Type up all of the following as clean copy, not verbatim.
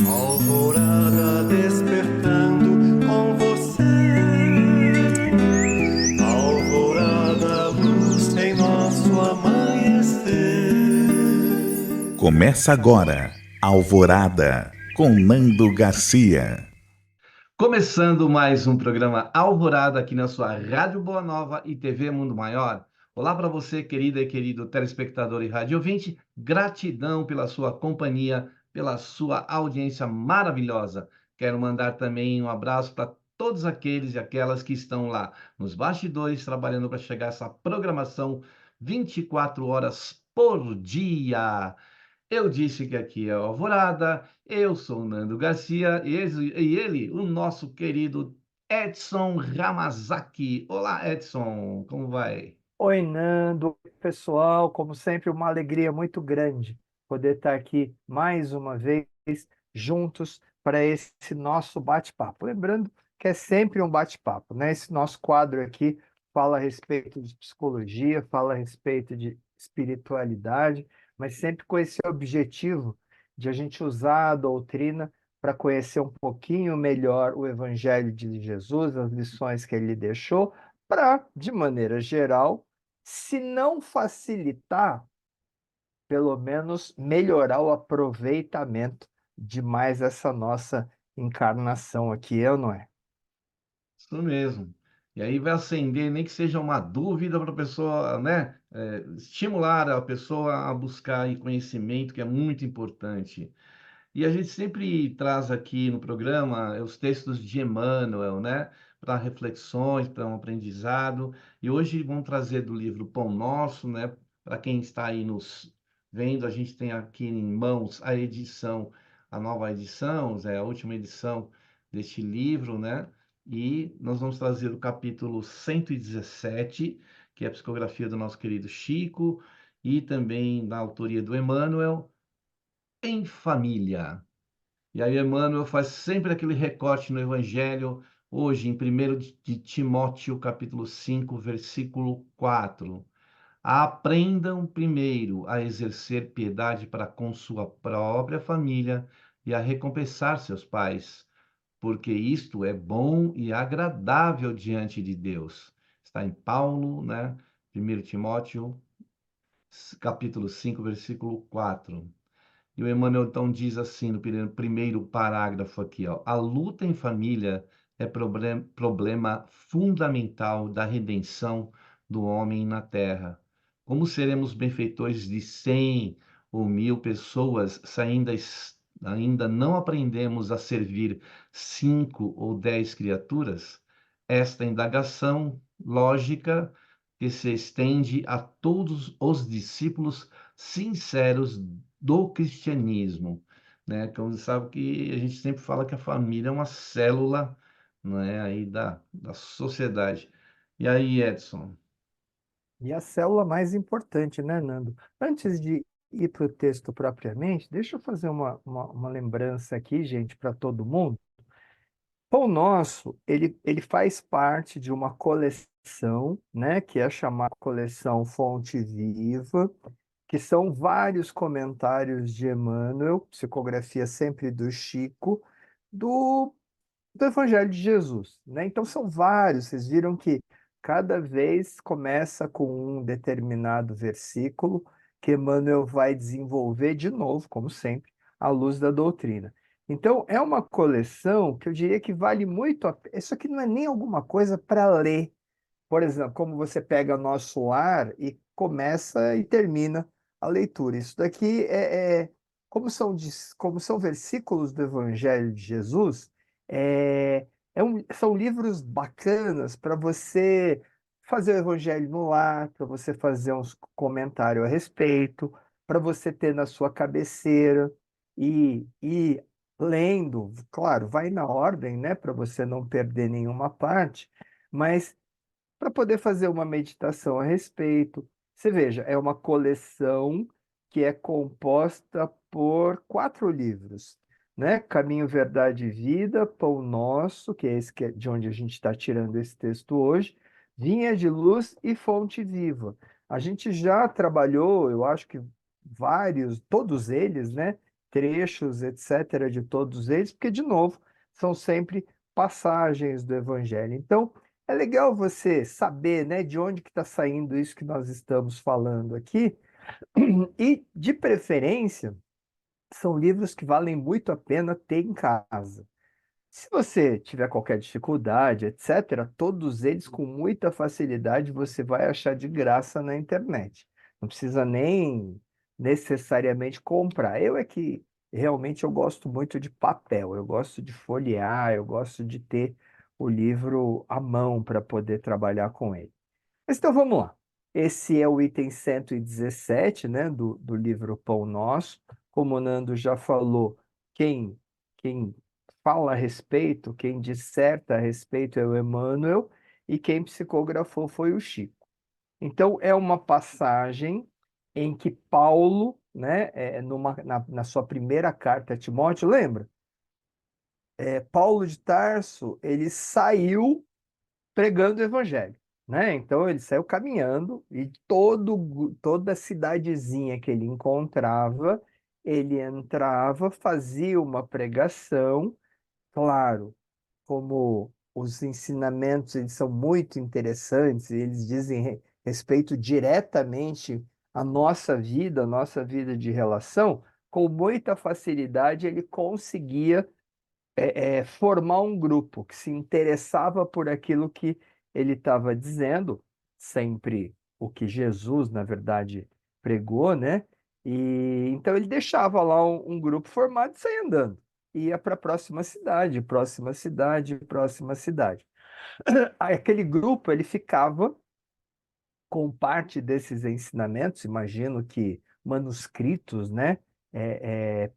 Alvorada despertando com você. Alvorada, luz em nosso amanhecer. Começa agora, Alvorada, com Nando Garcia. Começando mais um programa Alvorada aqui na sua Rádio Boa Nova e TV Mundo Maior. Olá para você, querida e querido telespectador e rádio ouvinte. Gratidão pela sua companhia, pela sua audiência maravilhosa. Quero mandar também um abraço para todos aqueles e aquelas que estão lá nos bastidores trabalhando para chegar a essa programação 24 horas por dia. Eu disse que aqui é Alvorada, eu sou o Nando Garcia e ele, o nosso querido Edson Ramazaki. Olá, Edson, como vai? Oi, Nando, pessoal, como sempre, uma alegria muito grande poder estar aqui mais uma vez juntos para esse nosso bate-papo. Lembrando que é sempre um bate-papo, né? Esse nosso quadro aqui fala a respeito de psicologia, fala a respeito de espiritualidade, mas sempre com esse objetivo de a gente usar a doutrina para conhecer um pouquinho melhor o Evangelho de Jesus, as lições que ele deixou, para, de maneira geral, se não facilitar, pelo menos melhorar o aproveitamento de mais essa nossa encarnação aqui, eu não é? Isso mesmo. E aí vai acender, nem que seja uma dúvida para a pessoa, né? Estimular a pessoa a buscar aí conhecimento, que é muito importante. E a gente sempre traz aqui no programa os textos de Emmanuel, né? Para reflexões, para um aprendizado. E hoje vamos trazer do livro Pão Nosso, né? Para quem está aí nos vendo, a gente tem aqui em mãos a edição, a nova edição, a última edição deste livro, né? E nós vamos trazer o capítulo 117, que é a psicografia do nosso querido Chico, e também da autoria do Emmanuel, em família. E aí, Emmanuel faz sempre aquele recorte no Evangelho, hoje, em 1 de Timóteo, capítulo 5, versículo 4. Aprendam primeiro a exercer piedade para com sua própria família e a recompensar seus pais, porque isto é bom e agradável diante de Deus. Está em Paulo, né? 1 Timóteo, capítulo 5, versículo 4. E o Emmanuel então diz assim no primeiro parágrafo aqui, ó, a luta em família é problema fundamental da redenção do homem na Terra. Como seremos benfeitores de 100 ou 1000 pessoas se ainda não aprendemos a servir 5 ou 10 criaturas? Esta indagação lógica que se estende a todos os discípulos sinceros do cristianismo, né? Como você sabe que a gente sempre fala que a família é uma célula, né, aí da sociedade. E aí, Edson? E a célula mais importante, né, Nando? Antes de ir para o texto propriamente, deixa eu fazer uma lembrança aqui, gente, para todo mundo. Pão Nosso, ele faz parte de uma coleção, né, que é chamada Coleção Fonte Viva, que são vários comentários de Emmanuel, psicografia sempre do Chico, do, do Evangelho de Jesus, né? Então são vários, vocês viram que cada vez começa com um determinado versículo que Emmanuel vai desenvolver de novo, como sempre, à luz da doutrina. Então é uma coleção que eu diria que vale muito a pena. Isso aqui não é nem alguma coisa para ler, por exemplo, como você pega Nosso Lar e começa e termina a leitura. Isso daqui como são versículos do Evangelho de Jesus, são livros bacanas para você fazer o Evangelho no lar, para você fazer uns comentários a respeito, para você ter na sua cabeceira e lendo, claro, vai na ordem, né, para você não perder nenhuma parte, mas para poder fazer uma meditação a respeito. Você veja, é uma coleção que é composta por 4 livros, né? Caminho, Verdade e Vida, Pão Nosso, que é esse de onde a gente está tirando esse texto hoje, Vinha de Luz e Fonte Viva. A gente já trabalhou, eu acho que vários, todos eles, né? trechos, etc., de todos eles, porque, de novo, são sempre passagens do Evangelho. Então, é legal você saber, né, de onde que está saindo isso que nós estamos falando aqui, e, de preferência, são livros que valem muito a pena ter em casa. Se você tiver qualquer dificuldade, etc., todos eles com muita facilidade você vai achar de graça na internet. Não precisa nem necessariamente comprar. Eu é que realmente eu gosto muito de papel, eu gosto de folhear, eu gosto de ter o livro à mão para poder trabalhar com ele. Mas então vamos lá. Esse é o item 117, né, do livro Pão Nosso. Como o Nando já falou, quem fala a respeito, quem disserta a respeito é o Emmanuel, e quem psicografou foi o Chico. Então, é uma passagem em que Paulo, né, na sua primeira carta a Timóteo, lembra? Paulo de Tarso, ele saiu pregando o evangelho, né? Então ele saiu caminhando e toda cidadezinha que ele encontrava, ele entrava, fazia uma pregação, claro, como os ensinamentos eles são muito interessantes, eles dizem respeito diretamente à nossa vida de relação, com muita facilidade ele conseguia formar um grupo que se interessava por aquilo que ele estava dizendo, sempre o que Jesus, na verdade, pregou, né? E então ele deixava lá um grupo formado e saía andando. Ia para a próxima cidade, próxima cidade, próxima cidade. Aí aquele grupo ele ficava com parte desses ensinamentos, imagino que manuscritos, né?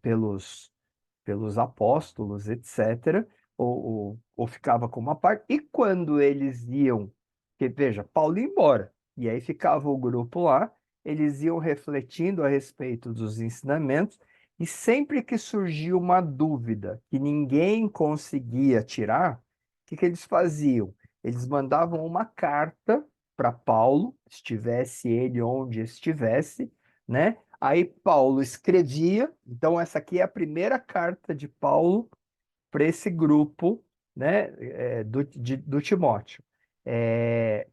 Pelos apóstolos, etc., ou ficava com uma parte, e quando eles iam, que veja, Paulo ia embora, e aí ficava o grupo lá, eles iam refletindo a respeito dos ensinamentos, e sempre que surgia uma dúvida que ninguém conseguia tirar, o que que eles faziam? Eles mandavam uma carta para Paulo, estivesse ele onde estivesse, né? Aí Paulo escrevia, então essa aqui é a primeira carta de Paulo para esse grupo, né, do Timóteo,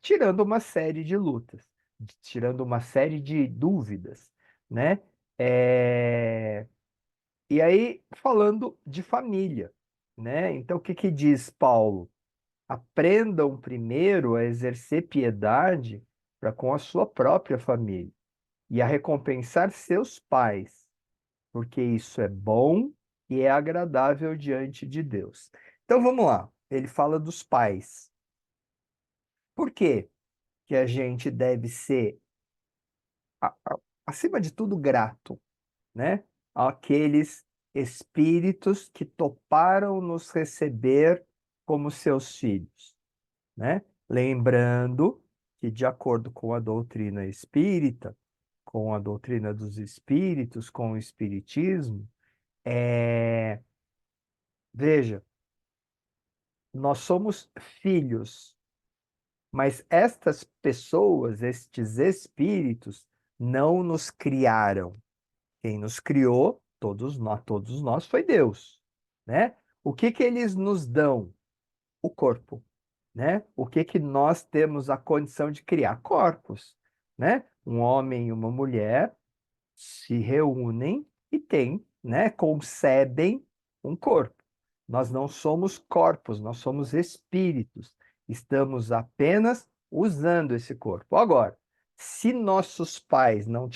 tirando uma série de lutas, tirando uma série de dúvidas, né? É, e aí falando de família, né? Então o que que diz Paulo? Aprendam primeiro a exercer piedade para com a sua própria família e a recompensar seus pais, porque isso é bom e é agradável diante de Deus. Então vamos lá. Ele fala dos pais. Por que que a gente deve ser, acima de tudo, grato, né? Àqueles espíritos que toparam nos receber como seus filhos, né? Lembrando que, de acordo com a doutrina espírita, com a doutrina dos espíritos, com o espiritismo, é... veja, nós somos filhos, mas estas pessoas, estes espíritos, não nos criaram. Quem nos criou, todos nós, foi Deus, né? O que que eles nos dão? O corpo, né? O que que nós temos a condição de criar? Corpos, né? Um homem e uma mulher se reúnem e têm, né, concebem um corpo. Nós não somos corpos, nós somos espíritos. Estamos apenas usando esse corpo. Agora, se nossos pais não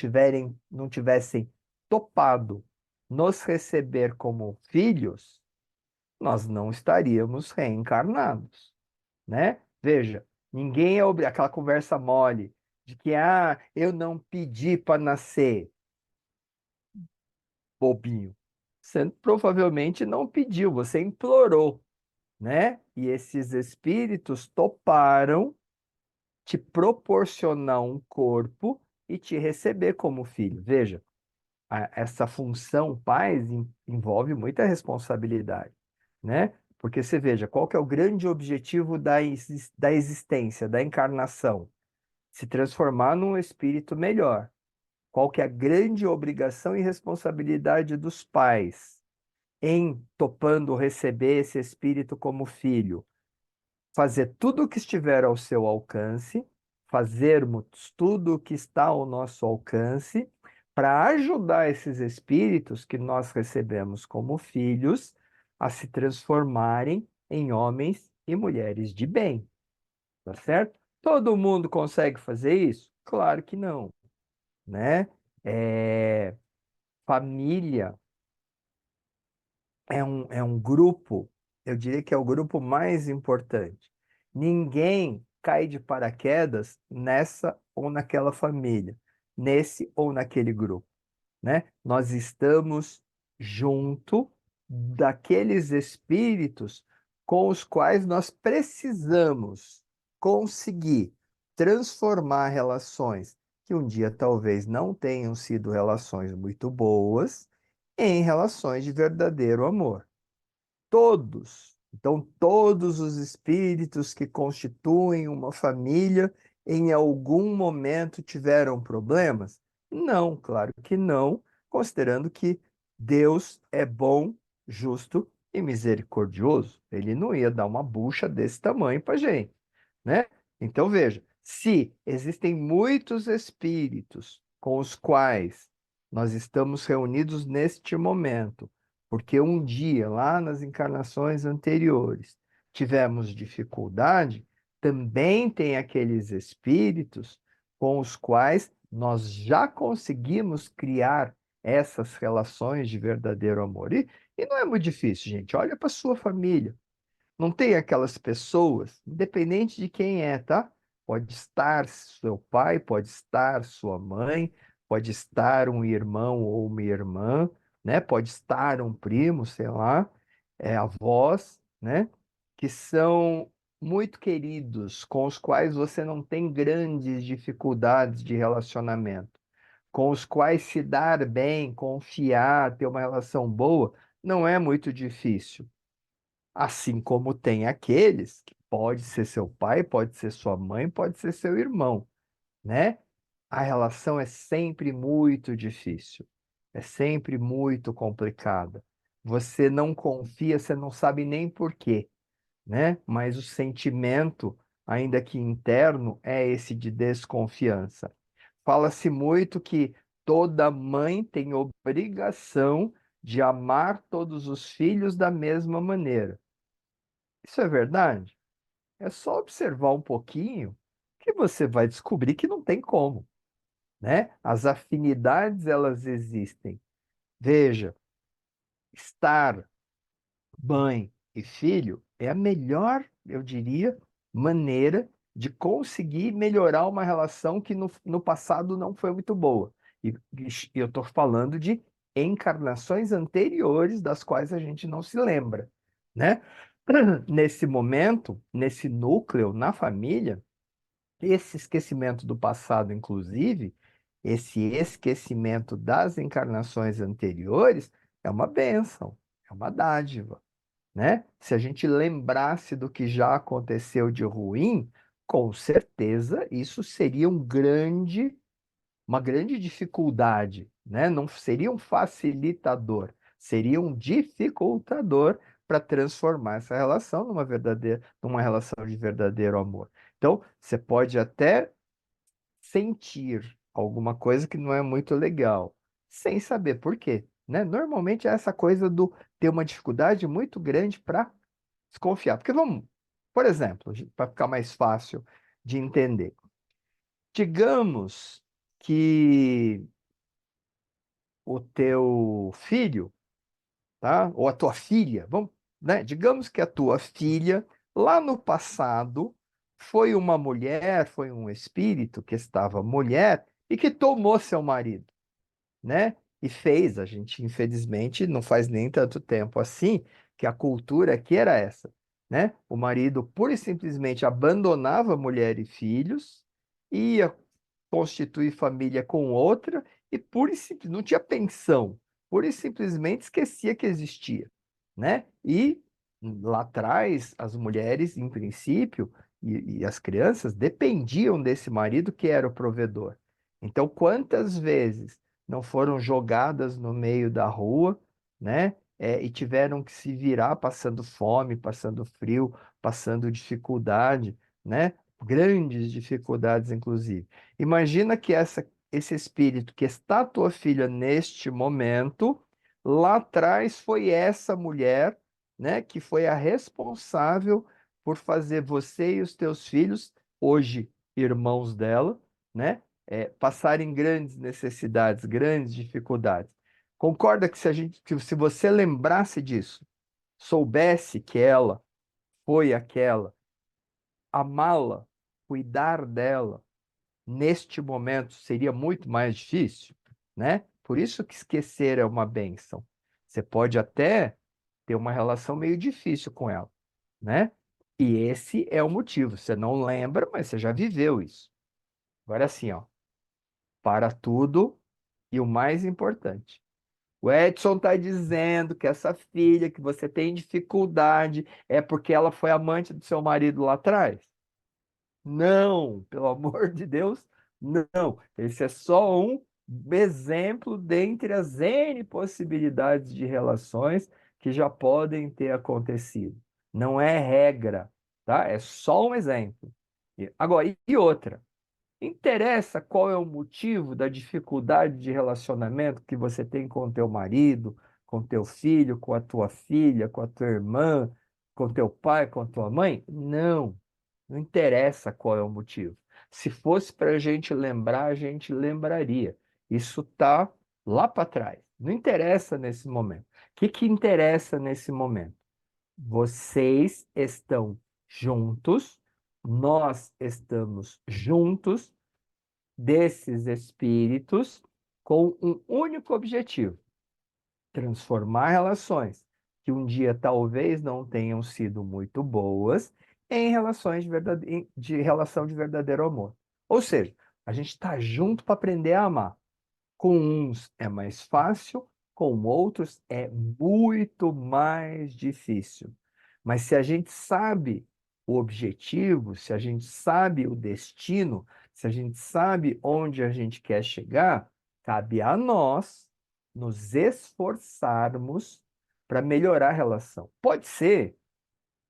tivessem topado nos receber como filhos, nós não estaríamos reencarnados, né? Veja, ninguém é aquela conversa mole de que eu não pedi para nascer, bobinho. Você provavelmente não pediu, você implorou, né? E esses espíritos toparam te proporcionar um corpo e te receber como filho. Veja, essa função pais envolve muita responsabilidade, né? Porque você veja, qual que é o grande objetivo da existência, da encarnação? Se transformar num espírito melhor. Qual que é a grande obrigação e responsabilidade dos pais em topando receber esse espírito como filho? Fazer tudo o que estiver ao seu alcance, fazermos tudo o que está ao nosso alcance, para ajudar esses espíritos que nós recebemos como filhos a se transformarem em homens e mulheres de bem, tá certo? Todo mundo consegue fazer isso? Claro que não, né? É, família é um grupo, eu diria que é o grupo mais importante. Ninguém cai de paraquedas nessa ou naquela família, nesse ou naquele grupo, né? Nós estamos junto daqueles espíritos com os quais nós precisamos conseguir transformar relações que um dia talvez não tenham sido relações muito boas em relações de verdadeiro amor. Todos. Então, todos os espíritos que constituem uma família em algum momento tiveram problemas? Não, claro que não, considerando que Deus é bom, justo e misericordioso. Ele não ia dar uma bucha desse tamanho para gente, né? Então, veja, se existem muitos espíritos com os quais nós estamos reunidos neste momento, porque um dia, lá nas encarnações anteriores, tivemos dificuldade, também tem aqueles espíritos com os quais nós já conseguimos criar essas relações de verdadeiro amor. E não é muito difícil, gente. Olha para sua família. Não tem aquelas pessoas, independente de quem é, tá? Pode estar seu pai, pode estar sua mãe, pode estar um irmão ou uma irmã, né? Pode estar um primo, sei lá, avós, né? Que são muito queridos, com os quais você não tem grandes dificuldades de relacionamento, com os quais se dar bem, confiar, ter uma relação boa, não é muito difícil. Assim como tem aqueles que pode ser seu pai, pode ser sua mãe, pode ser seu irmão, né? A relação é sempre muito difícil, é sempre muito complicada. Você não confia, você não sabe nem por quê, né? Mas o sentimento, ainda que interno, é esse de desconfiança. Fala-se muito que toda mãe tem obrigação de amar todos os filhos da mesma maneira. Isso é verdade? É só observar um pouquinho que você vai descobrir que não tem como, né? As afinidades, elas existem. Veja, estar mãe e filho é a melhor, eu diria, maneira de conseguir melhorar uma relação que no passado não foi muito boa. E eu estou falando de encarnações anteriores das quais a gente não se lembra, né? Nesse momento, nesse núcleo, na família, esse esquecimento do passado, inclusive, esse esquecimento das encarnações anteriores, é uma bênção, é uma dádiva, né? Se a gente lembrasse do que já aconteceu de ruim, com certeza isso seria uma grande dificuldade, né? Não seria um facilitador, seria um dificultador para transformar essa relação numa relação de verdadeiro amor. Então, você pode até sentir alguma coisa que não é muito legal, sem saber por quê, né? Normalmente é essa coisa do ter uma dificuldade muito grande para desconfiar. Porque vamos, por exemplo, para ficar mais fácil de entender. Digamos que o teu filho, tá? Ou a tua filha, vamos, né? Digamos que a tua filha, lá no passado, foi uma mulher, foi um espírito que estava mulher e que tomou seu marido, né? E fez, a gente infelizmente não faz nem tanto tempo assim, que a cultura aqui era essa, né? O marido pura e simplesmente abandonava mulher e filhos, ia constituir família com outra e pura e simples, não tinha pensão, pura e simplesmente esquecia que existia, né? E lá atrás, as mulheres, em princípio, e as crianças dependiam desse marido que era o provedor. Então, quantas vezes não foram jogadas no meio da rua, né? E tiveram que se virar passando fome, passando frio, passando dificuldade, né? Grandes dificuldades, inclusive. Imagina que esse espírito que está a tua filha neste momento, lá atrás foi essa mulher, né? Que foi a responsável por fazer você e os teus filhos, hoje irmãos dela, né? Passarem grandes necessidades, grandes dificuldades. Concorda que que se você lembrasse disso, soubesse que ela foi aquela, amá-la, cuidar dela, neste momento seria muito mais difícil, né? Por isso que esquecer é uma bênção. Você pode até ter uma relação meio difícil com ela, né? E esse é o motivo. Você não lembra, mas você já viveu isso. Agora assim, ó, para tudo e o mais importante. O Edson está dizendo que essa filha que você tem dificuldade é porque ela foi amante do seu marido lá atrás? Não, pelo amor de Deus, não. Esse é só um exemplo dentre as N possibilidades de relações que já podem ter acontecido. Não é regra, tá? É só um exemplo. Agora, e outra? Interessa qual é o motivo da dificuldade de relacionamento que você tem com o teu marido, com o teu filho, com a tua filha, com a tua irmã, com o teu pai, com a tua mãe? Não, não interessa qual é o motivo. Se fosse para a gente lembrar, a gente lembraria. Isso está lá para trás. Não interessa nesse momento. O que que interessa nesse momento? Vocês estão juntos, nós estamos juntos desses espíritos com um único objetivo: transformar relações que um dia talvez não tenham sido muito boas em relações de relação de verdadeiro amor. Ou seja, a gente está junto para aprender a amar. Com uns é mais fácil, com outros é muito mais difícil. Mas se a gente sabe o objetivo, se a gente sabe o destino, se a gente sabe onde a gente quer chegar, cabe a nós nos esforçarmos para melhorar a relação. Pode ser,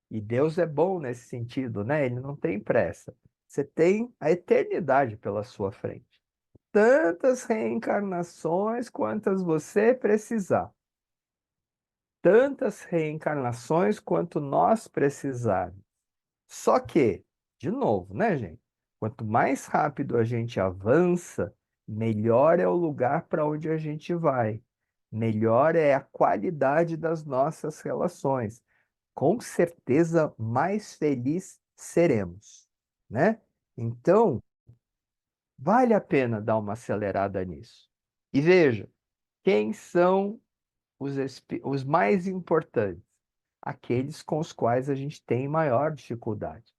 e Deus é bom nesse sentido, né? Ele não tem pressa. Você tem a eternidade pela sua frente, tantas reencarnações quantas você precisar. Tantas reencarnações quanto nós precisarmos. Só que, de novo, né, gente? Quanto mais rápido a gente avança, melhor é o lugar para onde a gente vai. Melhor é a qualidade das nossas relações. Com certeza, mais feliz seremos, né? Então, vale a pena dar uma acelerada nisso. E veja, quem são os mais importantes? Aqueles com os quais a gente tem maior dificuldade.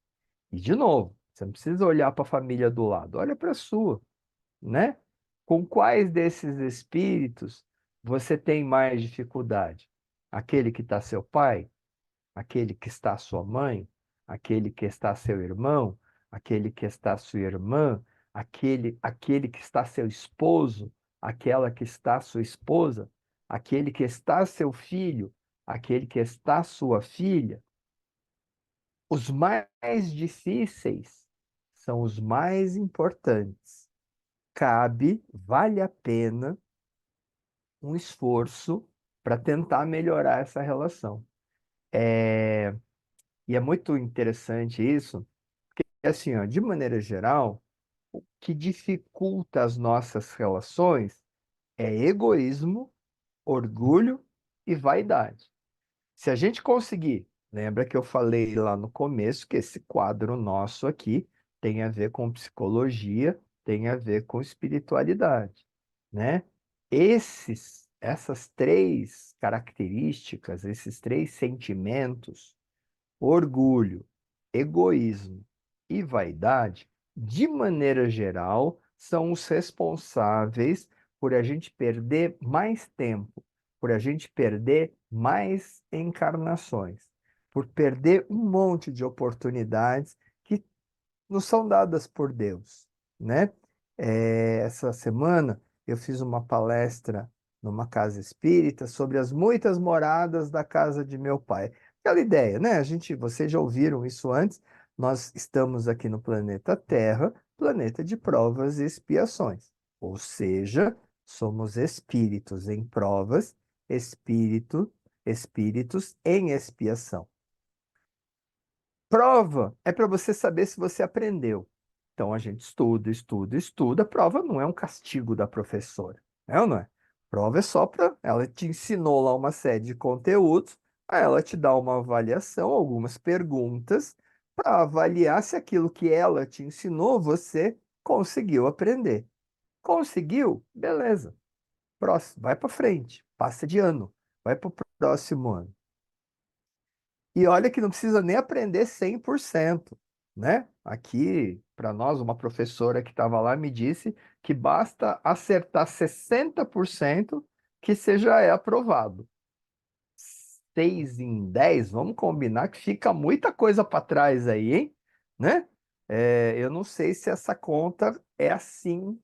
E, de novo, você não precisa olhar para a família do lado, olha para a sua, né? Com quais desses espíritos você tem mais dificuldade? Aquele que está seu pai? Aquele que está sua mãe? Aquele que está seu irmão? Aquele que está sua irmã? Aquele que está seu esposo? Aquela que está sua esposa? Aquele que está seu filho? Aquele que está sua filha? Os mais difíceis são os mais importantes. Vale a pena um esforço para tentar melhorar essa relação. E é muito interessante isso, porque assim, ó, de maneira geral, o que dificulta as nossas relações é egoísmo, orgulho e vaidade. Se a gente conseguir, lembra que eu falei lá no começo que esse quadro nosso aqui tem a ver com psicologia, tem a ver com espiritualidade, né? Essas três características, esses três sentimentos, orgulho, egoísmo e vaidade, de maneira geral, são os responsáveis por a gente perder mais tempo, por a gente perder mais encarnações, por perder um monte de oportunidades que nos são dadas por Deus, né? Essa semana eu fiz uma palestra numa casa espírita sobre as muitas moradas da casa de meu pai. Aquela ideia, né? Vocês já ouviram isso antes. Nós estamos aqui no planeta Terra, planeta de provas e expiações. Ou seja, somos espíritos em provas, espíritos em expiação. Prova é para você saber se você aprendeu. Então a gente estuda, estuda, estuda. Prova não é um castigo da professora, é ou não é? Prova é só para ela te ensinou lá uma série de conteúdos, aí ela te dá uma avaliação, algumas perguntas para avaliar se aquilo que ela te ensinou você conseguiu aprender. Conseguiu? Beleza. Próximo, vai para frente, passa de ano, vai para o próximo ano. E olha que não precisa nem aprender 100%, né? Aqui, para nós, uma professora que estava lá me disse que basta acertar 60% que você já é aprovado. 6 em 10, vamos combinar que fica muita coisa para trás aí, hein? Né? Eu não sei se essa conta é assim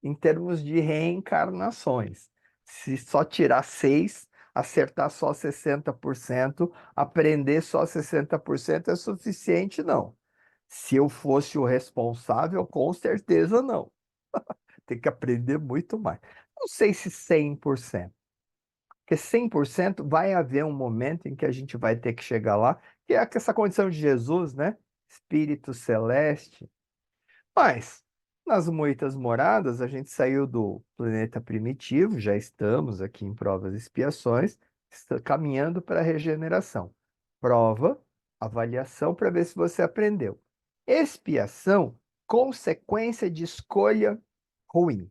em termos de reencarnações. Se só tirar 6, acertar só 60%, aprender só 60% é suficiente, não. Se eu fosse o responsável, com certeza não. Tem que aprender muito mais. Não sei se 100%, porque 100% vai haver um momento em que a gente vai ter que chegar lá, que é essa condição de Jesus, né? Espírito celeste. Mas, nas muitas moradas, a gente saiu do planeta primitivo, já estamos aqui em provas e expiações, caminhando para a regeneração. Prova, avaliação para ver se você aprendeu. Expiação, consequência de escolha ruim,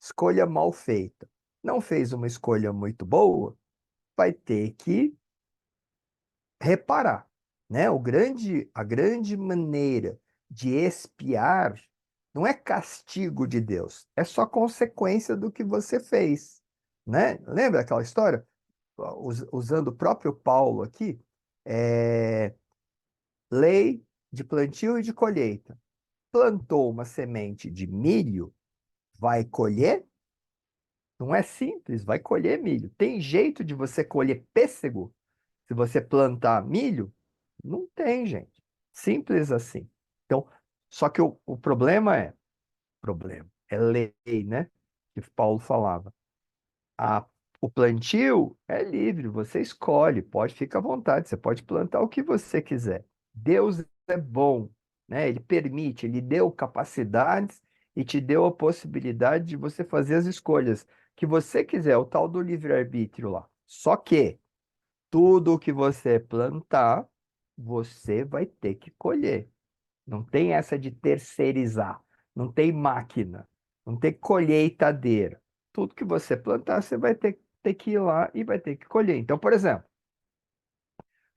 escolha mal feita. Não fez uma escolha muito boa, vai ter que reparar, né? A grande maneira de expiar não é castigo de Deus, é só consequência do que você fez, né? Lembra aquela história? Usando o próprio Paulo aqui, é, lei de plantio e de colheita. Plantou uma semente de milho, vai colher? Não é simples, vai colher milho. Tem jeito de você colher pêssego se você plantar milho? Não tem, gente. Simples assim. Então, só que o problema é lei, né? Que Paulo falava. A, o plantio é livre, você escolhe, pode ficar à vontade, você pode plantar o que você quiser. Deus é bom, né? Ele permite, ele deu capacidades e te deu a possibilidade de você fazer as escolhas que você quiser, o tal do livre-arbítrio lá. Só que tudo o que você plantar, você vai ter que colher. Não tem essa de terceirizar. Não tem máquina. Não tem colheitadeira. Tudo que você plantar, você vai ter que ir lá e vai ter que colher. Então, por exemplo,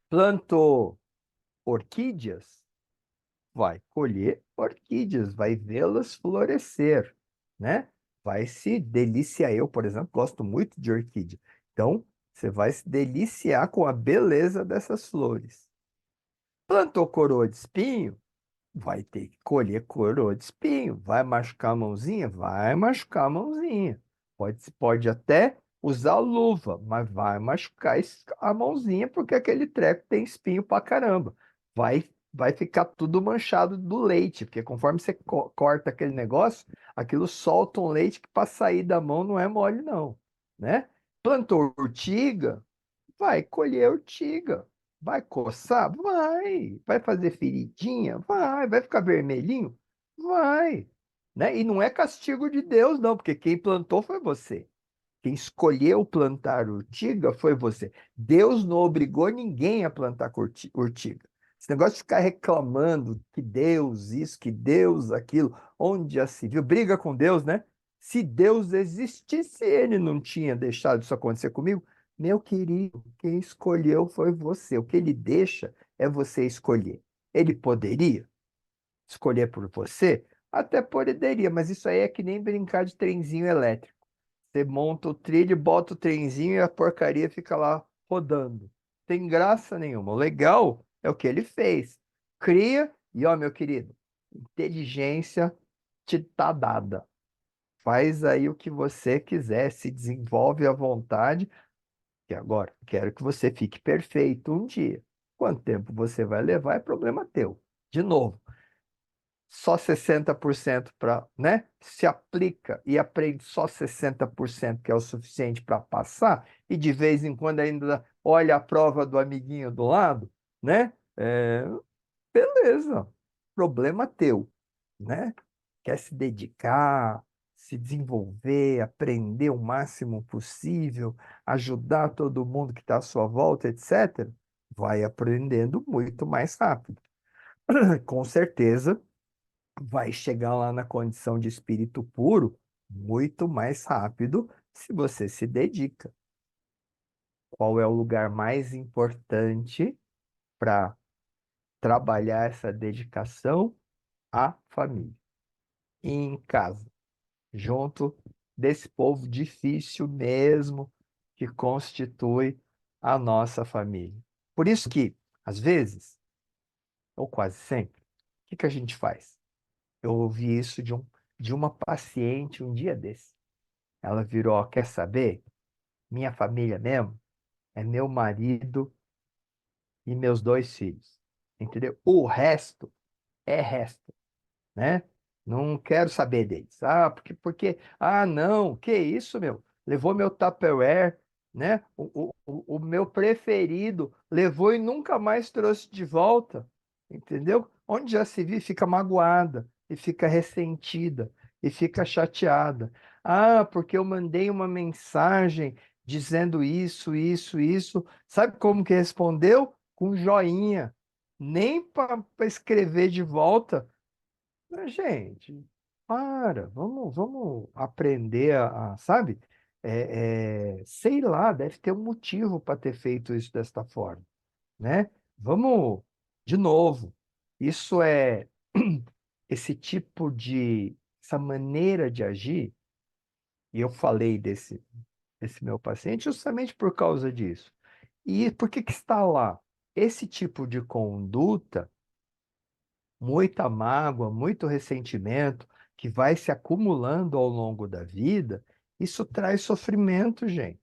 plantou orquídeas, vai colher orquídeas, vai vê-las florescer, né? Vai se deliciar. Eu, por exemplo, gosto muito de orquídea. Então, você vai se deliciar com a beleza dessas flores. Plantou coroa de espinho, vai ter que colher coroa de espinho. Vai machucar a mãozinha? Vai machucar a mãozinha. Pode até usar luva, mas vai machucar a mãozinha porque aquele treco tem espinho pra caramba. Vai ficar tudo manchado do leite, porque conforme você corta aquele negócio, aquilo solta um leite que para sair da mão não é mole, não, né? Plantou urtiga, vai colher urtiga. Vai coçar? Vai. Vai fazer feridinha? Vai ficar vermelhinho? Vai. Né? E não é castigo de Deus, não, porque quem plantou foi você. Quem escolheu plantar urtiga foi você. Deus não obrigou ninguém a plantar urtiga. Esse negócio de ficar reclamando que Deus isso, que Deus aquilo, onde já se viu, briga com Deus, né? Se Deus existisse, ele não tinha deixado isso acontecer comigo. Meu querido, quem escolheu foi você. O que ele deixa é você escolher. Ele poderia escolher por você? Até poderia, mas isso aí é que nem brincar de trenzinho elétrico. Você monta o trilho, bota o trenzinho e a porcaria fica lá rodando. Tem graça nenhuma. O legal é o que ele fez. Cria, e ó, meu querido, inteligência te tá dada. Faz aí o que você quiser, se desenvolve à vontade. E agora, quero que você fique perfeito um dia. Quanto tempo você vai levar é problema teu. De novo, só 60% para, né? Se aplica e aprende só 60%, que é o suficiente para passar, e de vez em quando ainda olha a prova do amiguinho do lado, né? Beleza, problema teu, né? Quer se dedicar, se desenvolver, aprender o máximo possível, ajudar todo mundo que está à sua volta, etc., vai aprendendo muito mais rápido. Com certeza, vai chegar lá na condição de espírito puro muito mais rápido se você se dedica. Qual é o lugar mais importante para trabalhar essa dedicação? A família. E em casa, junto desse povo difícil mesmo que constitui a nossa família. Por isso que, às vezes, ou quase sempre, o que que a gente faz? Eu ouvi isso de uma paciente um dia desse. Ela virou, ó, quer saber? Minha família mesmo é meu marido e meus 2 filhos. Entendeu? O resto é resto, né? Não quero saber deles. Ah, ah, não, que isso, meu? Levou meu Tupperware, né? O meu preferido, levou e nunca mais trouxe de volta, entendeu? Onde já se viu, fica magoada, e fica ressentida, e fica chateada. Ah, porque eu mandei uma mensagem dizendo isso, isso, isso. Sabe como que respondeu? Com joinha. Nem para escrever de volta. Mas, gente, vamos aprender sabe? Sei lá, deve ter um motivo para ter feito isso desta forma, né? Vamos, de novo, isso é esse tipo essa maneira de agir, e eu falei desse meu paciente justamente por causa disso. E por que que está lá? Esse tipo de conduta muita mágoa, muito ressentimento que vai se acumulando ao longo da vida, isso traz sofrimento, gente,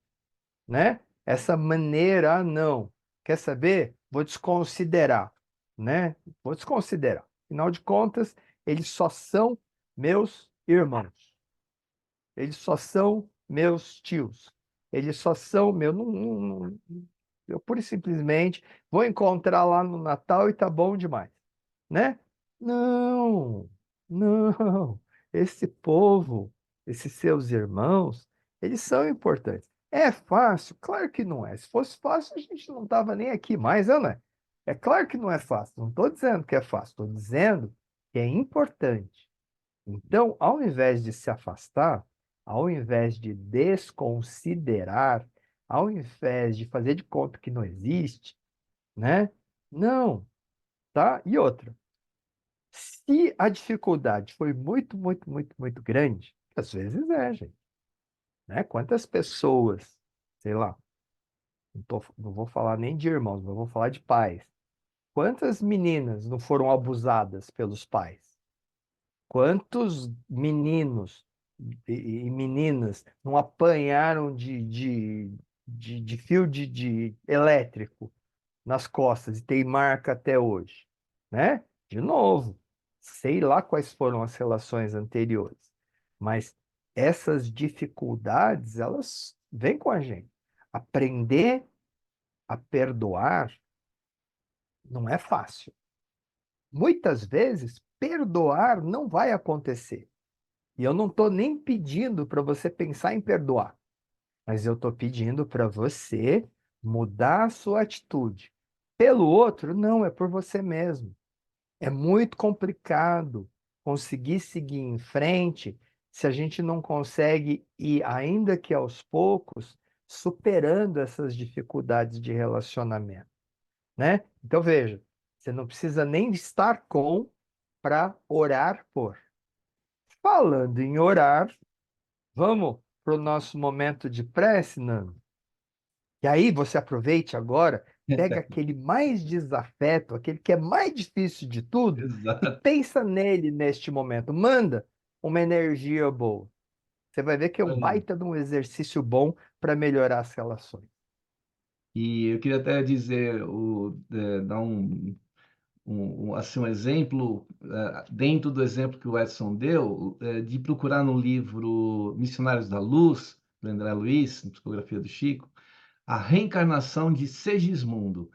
né? Essa maneira, ah, não, quer saber? Vou desconsiderar, né? Vou desconsiderar. Afinal de contas, eles só são meus irmãos. Eles só são meus tios. Eles só são meu. Eu pura e simplesmente vou encontrar lá no Natal e tá bom demais, né? Não, não. Esse povo, esses seus irmãos, eles são importantes. É fácil? Claro que não é. Se fosse fácil, a gente não estava nem aqui mais, né? É claro que não é fácil. Não estou dizendo que é fácil, estou dizendo que é importante. Então, ao invés de se afastar, ao invés de desconsiderar, ao invés de fazer de conta que não existe, né? Não, tá? E outra. Se a dificuldade foi muito, muito, muito, muito grande, às vezes gente, né? Quantas pessoas, sei lá, não vou falar nem de irmãos, mas vou falar de pais. Quantas meninas não foram abusadas pelos pais? Quantos meninos e meninas não apanharam de fio de elétrico nas costas e tem marca até hoje, né? De novo, sei lá quais foram as relações anteriores, mas essas dificuldades, elas vêm com a gente. Aprender a perdoar não é fácil. Muitas vezes, perdoar não vai acontecer. E eu não estou nem pedindo para você pensar em perdoar, mas eu estou pedindo para você mudar a sua atitude. Pelo outro, não, é por você mesmo. É muito complicado conseguir seguir em frente se a gente não consegue ir, ainda que aos poucos, superando essas dificuldades de relacionamento, né? Então, veja, você não precisa nem estar com para orar por. Falando em orar, vamos para o nosso momento de prece, Nando? E aí você aproveite agora, pega aquele mais desafeto, aquele que é mais difícil de tudo, e Exato. pensa nele neste momento. Manda uma energia boa. Você vai ver que é um Aí. baita de um exercício bom para melhorar as relações. E eu queria até dizer, dar assim, um exemplo, dentro do exemplo que o Edson deu, de procurar no livro Missionários da Luz, do André Luiz, psicografia do Chico, a reencarnação de Segismundo.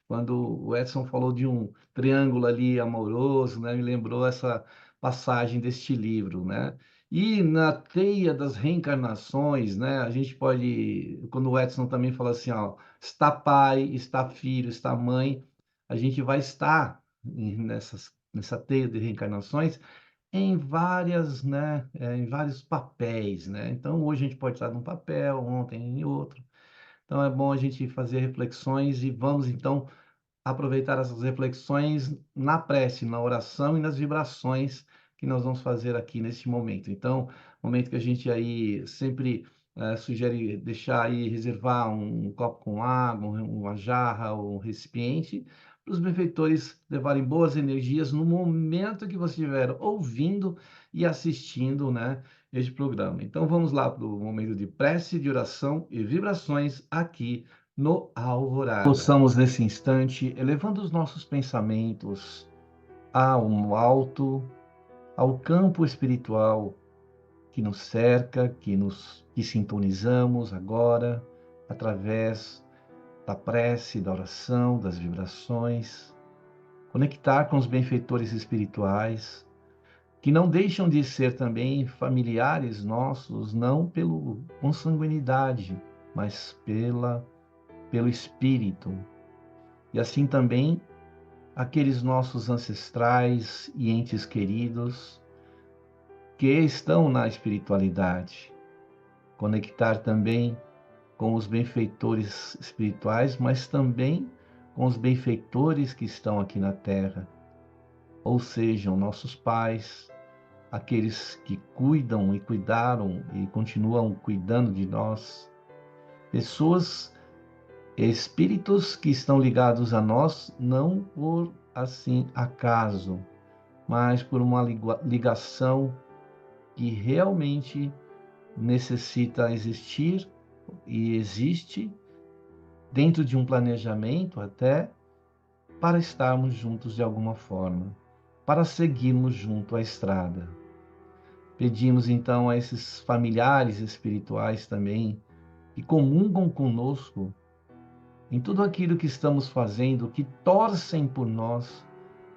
Quando o Edson falou de um triângulo ali amoroso, né, me lembrou essa passagem deste livro, né? E na teia das reencarnações, né, a gente pode, quando o Edson também fala assim, ó, está pai, está filho, está mãe, a gente vai estar nessa teia de reencarnações em várias, né, em vários papéis, né? Então hoje a gente pode estar num papel, ontem em outro. Então é bom a gente fazer reflexões e vamos então aproveitar essas reflexões na prece, na oração e nas vibrações que nós vamos fazer aqui neste momento. Então, momento que a gente aí sempre sugere deixar aí, reservar um copo com água, uma jarra ou um recipiente, para os benfeitores levarem boas energias no momento que você estiver ouvindo e assistindo, né, este programa. Então, vamos lá para o momento de prece, de oração e vibrações aqui no Alvorada. Possamos nesse instante, elevando os nossos pensamentos ao alto, ao campo espiritual que nos cerca, que sintonizamos agora através da prece, da oração, das vibrações, conectar com os benfeitores espirituais que não deixam de ser também familiares nossos, não pela consanguinidade, mas pelo espírito. E assim também aqueles nossos ancestrais e entes queridos que estão na espiritualidade. Conectar também com os benfeitores espirituais, mas também com os benfeitores que estão aqui na Terra, ou sejam nossos pais, aqueles que cuidam e cuidaram e continuam cuidando de nós, pessoas, espíritos que estão ligados a nós não por assim acaso, mas por uma ligação que realmente necessita existir e existe dentro de um planejamento até para estarmos juntos de alguma forma, para seguirmos junto à estrada. Pedimos então a esses familiares espirituais também que comungam conosco em tudo aquilo que estamos fazendo, que torcem por nós,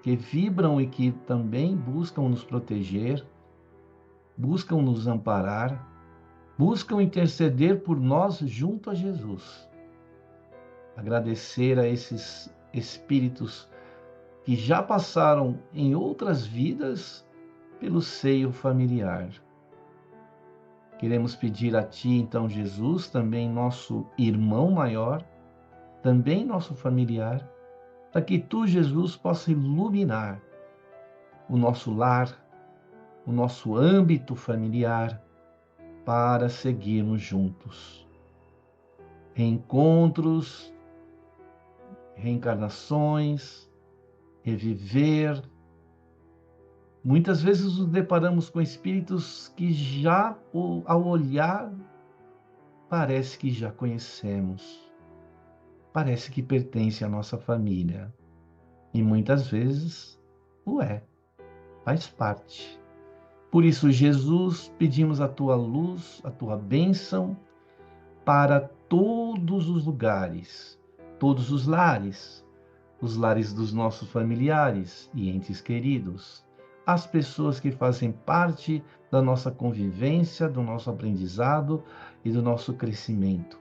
que vibram e que também buscam nos proteger, buscam nos amparar, buscam interceder por nós junto a Jesus. Agradecer a esses espíritos que já passaram em outras vidas pelo seio familiar. Queremos pedir a Ti, então, Jesus, também nosso irmão maior, também nosso familiar, para que Tu, Jesus, possa iluminar o nosso lar, o nosso âmbito familiar, para seguirmos juntos. Reencontros, reencarnações, reviver. Muitas vezes nos deparamos com espíritos que já, ao olhar, parece que já conhecemos. Parece que pertence à nossa família. E muitas vezes o é, faz parte. Por isso, Jesus, pedimos a tua luz, a tua bênção para todos os lugares, todos os lares dos nossos familiares e entes queridos, as pessoas que fazem parte da nossa convivência, do nosso aprendizado e do nosso crescimento.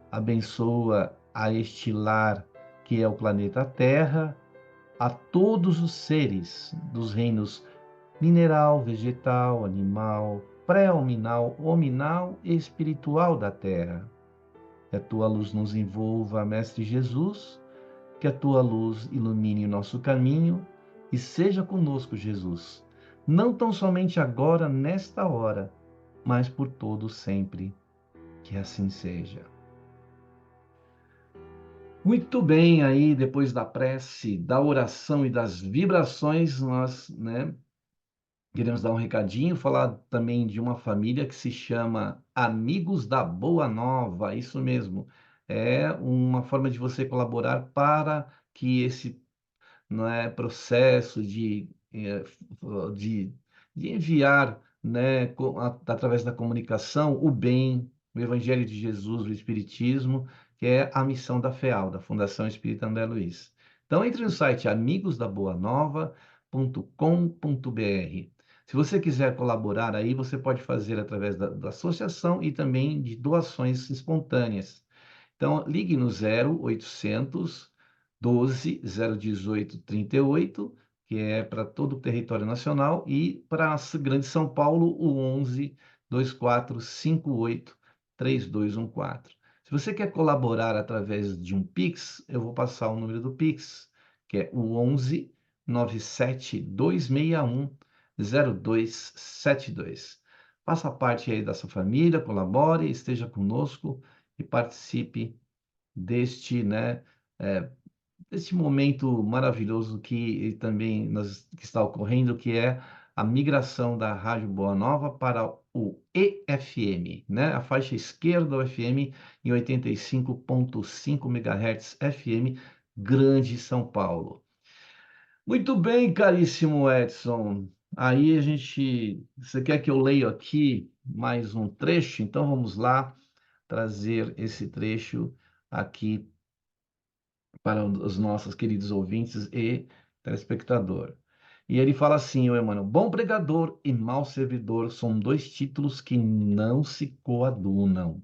Abençoa a este lar que é o planeta Terra, a todos os seres dos reinos mineral, vegetal, animal, pré-hominal, hominal e espiritual da Terra. Que a tua luz nos envolva, Mestre Jesus, que a tua luz ilumine o nosso caminho e seja conosco, Jesus, não tão somente agora, nesta hora, mas por todo sempre. Que assim seja. Muito bem, aí depois da prece, da oração e das vibrações, nós, Queremos dar um recadinho, falar também de uma família que se chama Amigos da Boa Nova, isso mesmo. É uma forma de você colaborar para que esse, não é, processo de, de enviar, né, através da comunicação, o bem, o Evangelho de Jesus, o Espiritismo, que é a missão da FEAL, da Fundação Espírita André Luiz. Então, entre no site amigosdaboanova.com.br. Se você quiser colaborar aí, você pode fazer através da associação e também de doações espontâneas. Então, ligue no 0800 12 018 38, que é para todo o território nacional, e para a Grande São Paulo, o 11 2458 3214. Se você quer colaborar através de um Pix, eu vou passar o número do Pix, que é o 11 97 261 0272. Faça parte aí dessa família, colabore, esteja conosco e participe deste, né, é, deste momento maravilhoso que também que está ocorrendo, que é a migração da Rádio Boa Nova para o EFM, né, a faixa esquerda do FM em 85,5 MHz FM, Grande São Paulo. Muito bem, caríssimo Edson. Aí a gente, você quer que eu leia aqui mais um trecho? Então vamos lá trazer esse trecho aqui para os nossos queridos ouvintes e telespectador. E ele fala assim, o Emmanuel: bom pregador e mau servidor são dois títulos que não se coadunam.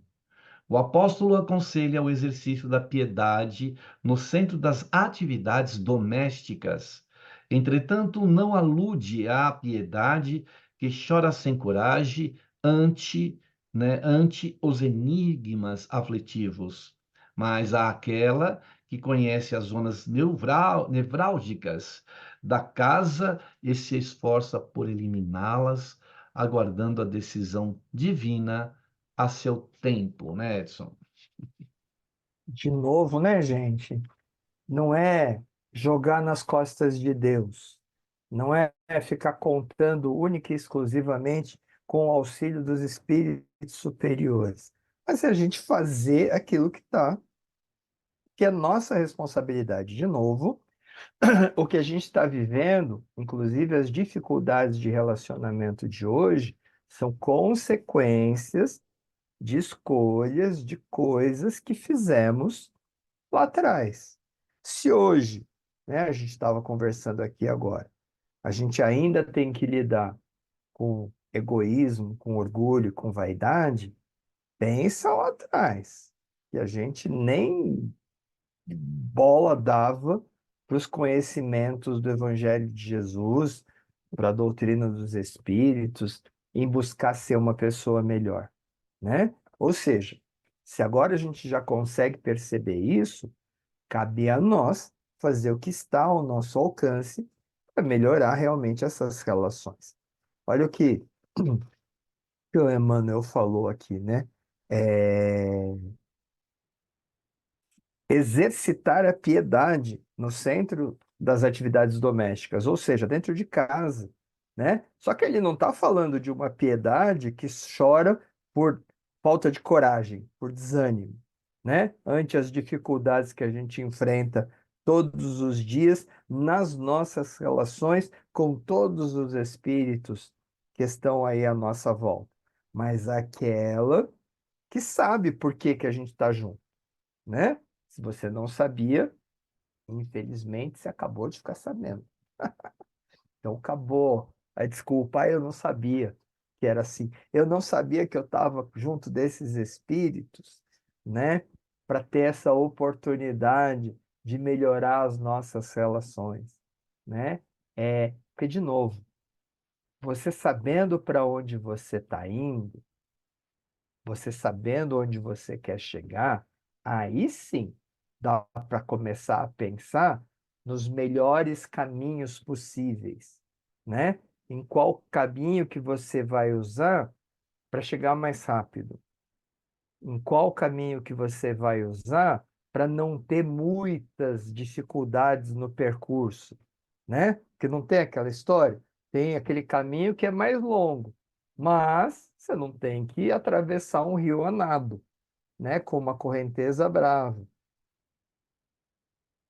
O apóstolo aconselha o exercício da piedade no centro das atividades domésticas. Entretanto, não alude à piedade que chora sem coragem ante os enigmas aflitivos, mas àquela que conhece as zonas nevrálgicas da casa e se esforça por eliminá-las, aguardando a decisão divina a seu tempo, né, Edson? De novo, né, gente? Não é jogar nas costas de Deus. Não é ficar contando única e exclusivamente com o auxílio dos espíritos superiores. Mas é a gente fazer aquilo que é nossa responsabilidade. De novo, o que a gente está vivendo, inclusive as dificuldades de relacionamento de hoje, são consequências de escolhas, de coisas que fizemos lá atrás. Se hoje, né, a gente estava conversando aqui agora, a gente ainda tem que lidar com egoísmo, com orgulho, com vaidade, pensa lá atrás, que a gente nem bola dava para os conhecimentos do Evangelho de Jesus, para a doutrina dos Espíritos, em buscar ser uma pessoa melhor, né? Ou seja, se agora a gente já consegue perceber isso, cabe a nós fazer o que está ao nosso alcance para melhorar realmente essas relações. Olha o que o Emmanuel falou aqui, né? É, exercitar a piedade no centro das atividades domésticas, ou seja, dentro de casa, né? Só que ele não está falando de uma piedade que chora por falta de coragem, por desânimo, né? Ante as dificuldades que a gente enfrenta todos os dias nas nossas relações com todos os espíritos que estão aí à nossa volta, mas aquela que sabe por que que a gente está junto, né? Se você não sabia, infelizmente você acabou de ficar sabendo. Então acabou. Aí, desculpa, eu não sabia que era assim. Eu não sabia que eu estava junto desses espíritos, né? Para ter essa oportunidade de melhorar as nossas relações, né? Porque, de novo, você sabendo para onde você está indo, você sabendo onde você quer chegar, aí sim dá para começar a pensar nos melhores caminhos possíveis, né? Em qual caminho que você vai usar para chegar mais rápido? Em qual caminho que você vai usar para não ter muitas dificuldades no percurso, né? Porque não tem aquela história? Tem aquele caminho que é mais longo, mas você não tem que atravessar um rio a nado, né? Com uma correnteza brava.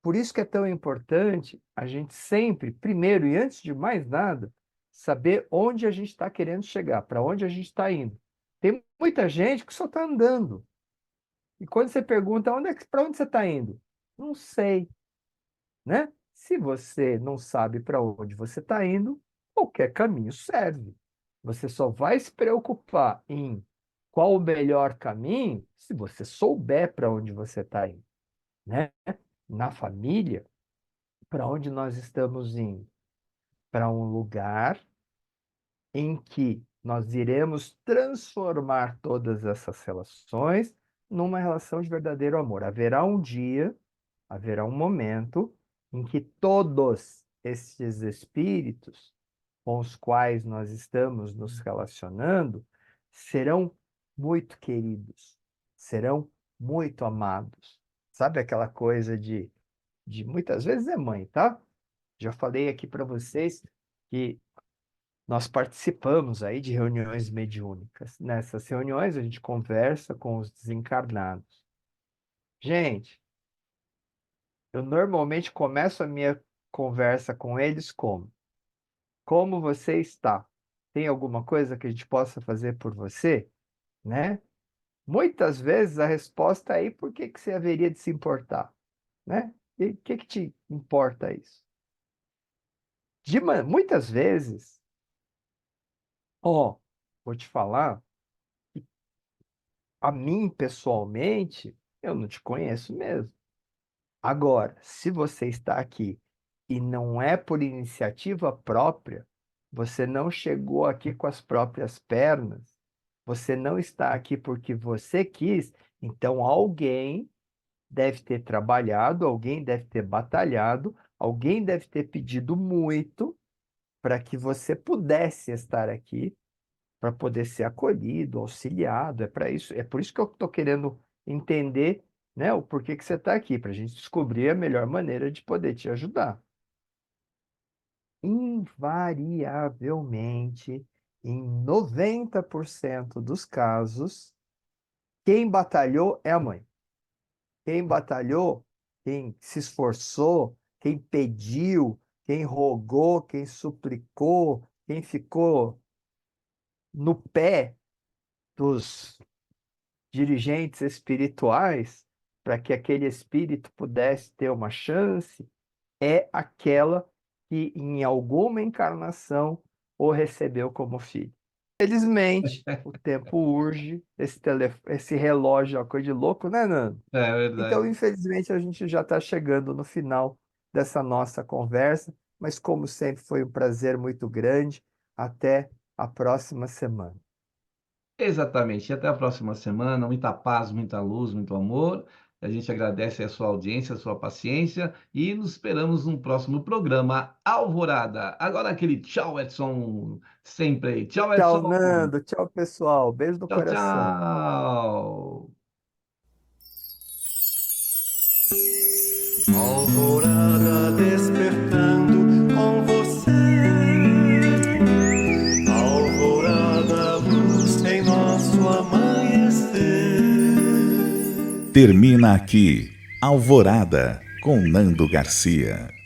Por isso que é tão importante a gente sempre, primeiro e antes de mais nada, saber onde a gente está querendo chegar, para onde a gente está indo. Tem muita gente que só está andando. E quando você pergunta para onde você está indo? Não sei, né? Se você não sabe para onde você está indo, qualquer caminho serve. Você só vai se preocupar em qual o melhor caminho se você souber para onde você está indo, né? Na família, para onde nós estamos indo? Para um lugar em que nós iremos transformar todas essas relações numa relação de verdadeiro amor. Haverá um dia, haverá um momento em que todos esses espíritos com os quais nós estamos nos relacionando serão muito queridos, serão muito amados. Sabe aquela coisa de muitas vezes é mãe, tá? Já falei aqui para vocês que nós participamos aí de reuniões mediúnicas. Nessas reuniões a gente conversa com os desencarnados. Gente, eu normalmente começo a minha conversa com eles como? Como você está? Tem alguma coisa que a gente possa fazer por você? Né? Muitas vezes a resposta é: por que que você haveria de se importar? Né? E o que que te importa isso? Muitas vezes, ó, vou te falar, a mim pessoalmente, eu não te conheço mesmo. Agora, se você está aqui e não é por iniciativa própria, você não chegou aqui com as próprias pernas, você não está aqui porque você quis, então alguém deve ter trabalhado, alguém deve ter batalhado, alguém deve ter pedido muito para que você pudesse estar aqui, para poder ser acolhido, auxiliado. É para isso, é por isso que eu estou querendo entender, né, o porquê que você está aqui, para a gente descobrir a melhor maneira de poder te ajudar. Invariavelmente, em 90% dos casos, quem batalhou é a mãe. Quem batalhou, quem se esforçou, quem pediu, quem rogou, quem suplicou, quem ficou no pé dos dirigentes espirituais para que aquele espírito pudesse ter uma chance, é aquela que em alguma encarnação o recebeu como filho. Felizmente, o tempo urge, esse relógio é uma coisa de louco, né, Nando? É Então, verdade. infelizmente, a gente já está chegando no final dessa nossa conversa, mas como sempre foi um prazer muito grande. Até a próxima semana. Exatamente. E até a próxima semana. Muita paz, muita luz, muito amor. A gente agradece a sua audiência, a sua paciência e nos esperamos no próximo programa Alvorada. Agora aquele tchau, Edson, sempre aí. Tchau, Tchau, Edson. Nando. Tchau, pessoal. Beijo no Tchau, coração. tchau. Alvorada despertando com você. Alvorada, luz em nosso amanhecer. Termina aqui Alvorada com Nando Garcia.